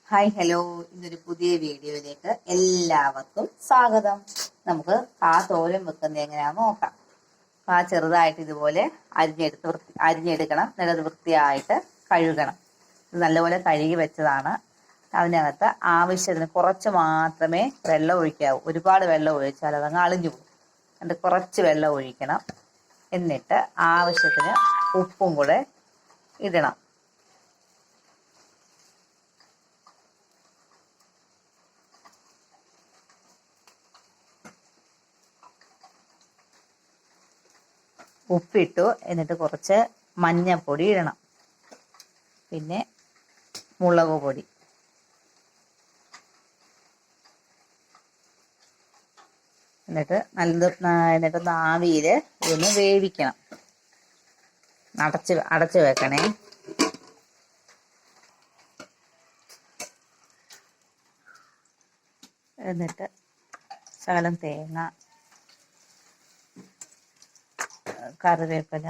Hi hello, ഇന്നൊരു പുതിയ വീഡിയോയിലേക്ക് എല്ലാവർക്കും സ്വാഗതം. നമുക്ക് തോരൻ വെക്കുന്നത് എങ്ങനെയാണെന്ന് നോക്കാം. ചെറുതായിട്ട് ഇതുപോലെ അരിഞ്ഞെടുക്കണം. നല്ല വൃത്തിയായിട്ട് കഴുകണം. ഇത് നല്ലപോലെ കഴുകി വെച്ചതാണ്. അതിനകത്ത് ആവശ്യത്തിന് കുറച്ച് മാത്രമേ വെള്ളം ഒഴിക്കാവൂ. ഒരുപാട് വെള്ളം ഒഴിച്ചാൽ അതങ്ങ് അളിഞ്ഞു പോകും. എന്നിട്ട് കുറച്ച് വെള്ളം ഒഴിക്കണം. എന്നിട്ട് ആവശ്യത്തിന് ഉപ്പും കൂടെ ഇടണം. ഉപ്പിട്ടു. എന്നിട്ട് കുറച്ച് മഞ്ഞപ്പൊടി ഇടണം. പിന്നെ മുളക് പൊടി. എന്നിട്ടൊന്ന് ആവിയിൽ ഇതൊന്ന് വേവിക്കണം. അടച്ച് വെക്കണേ. എന്നിട്ട് ശകലം തേങ്ങ, കറിവേപ്പില,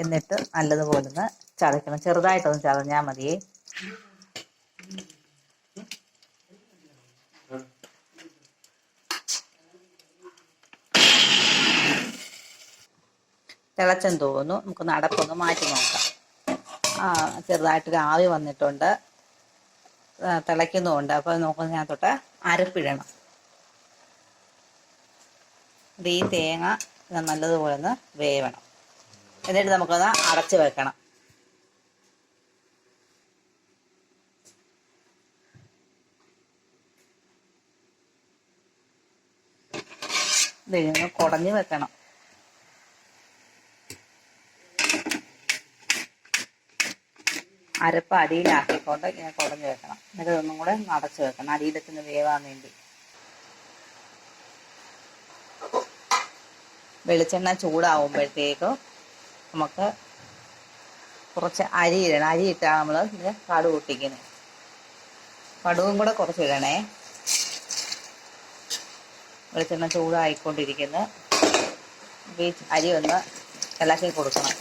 എന്നിട്ട് നല്ലതുപോലെ ഒന്ന് ചതയ്ക്കണം. ചെറുതായിട്ടൊന്ന് ചതഞ്ഞാൽ മതിയേ. തിളച്ചെന്ന് തോന്നുന്നു. നമുക്കൊന്ന് അടപ്പൊന്ന് മാറ്റി നോക്കാം. ചെറുതായിട്ടൊരു ആവി വന്നിട്ടുണ്ട്, തിളയ്ക്കുന്നുമുണ്ട്. അപ്പോൾ നോക്കുന്ന ഞാൻ തൊട്ട് അരപ്പിടണം. ഈ തേങ്ങ നല്ലതുപോലെ ഒന്ന് വേവണം. എന്നിട്ട് നമുക്കൊന്ന് അടച്ച് വെക്കണം. ഇതിനൊന്ന് കുടഞ്ഞു വെക്കണം. അരപ്പ് അടിയിലാക്കിക്കൊണ്ട് ഇങ്ങനെ കുടഞ്ഞു വെക്കണം. എന്നിട്ട് ഒന്നും കൂടെ അടച്ചു വെക്കണം, അടിയിലത്തിന് വേവാൻ വേണ്ടി. വെളിച്ചെണ്ണ ചൂടാവുമ്പോഴത്തേക്കും നമുക്ക് കുറച്ച് അരി ഇടണം. അരി ഇട്ടാണ് നമ്മൾ ഇതിന് കടുക് പൊട്ടിക്കുന്നത്. കടുകും കൂടെ കുറച്ച് ഇടണേ. വെളിച്ചെണ്ണ ചൂടായിക്കൊണ്ടിരിക്കുന്നു. ഈ അരി ഒന്ന് ഇളക്കി കൊടുക്കണം.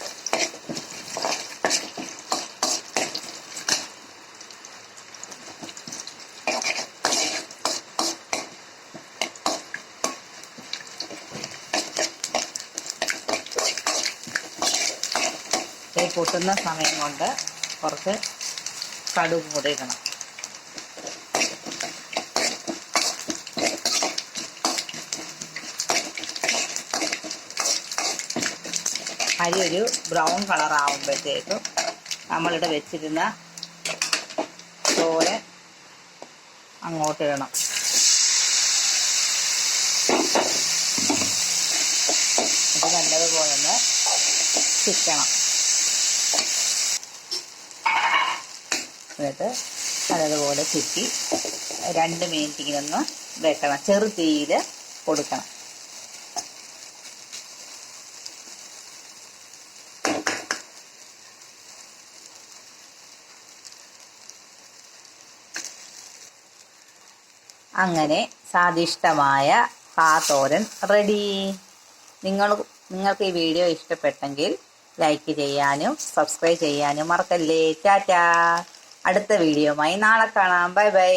പൊട്ടുന്ന സമയം കൊണ്ട് കുറച്ച് കടുക് കൂടെ ഇടണം. അരി ഒരു ബ്രൗൺ കളർ ആകുമ്പോഴത്തേക്കും നമ്മളിവിടെ വെച്ചിരുന്ന തോരൻ അങ്ങോട്ടിടണം. ഇത് നല്ലതുപോലെ ഒന്ന് ചിക്കണം. എന്നിട്ട് നല്ലതുപോലെ ചുറ്റി 2 മിനിറ്റ് ഇങ്ങനെ ഒന്ന് വെക്കണം. ചെറു തീയിൽ കൊടുക്കണം. അങ്ങനെ സ്വാദിഷ്ടമായ തോരൻ റെഡി. നിങ്ങൾക്ക് ഈ വീഡിയോ ഇഷ്ടപ്പെട്ടെങ്കിൽ ലൈക്ക് ചെയ്യാനും സബ്സ്ക്രൈബ് ചെയ്യാനും മറക്കല്ലേ. ടാറ്റാ. അടുത്ത വീഡിയോയുമായി നാളെ കാണാം. Bye bye.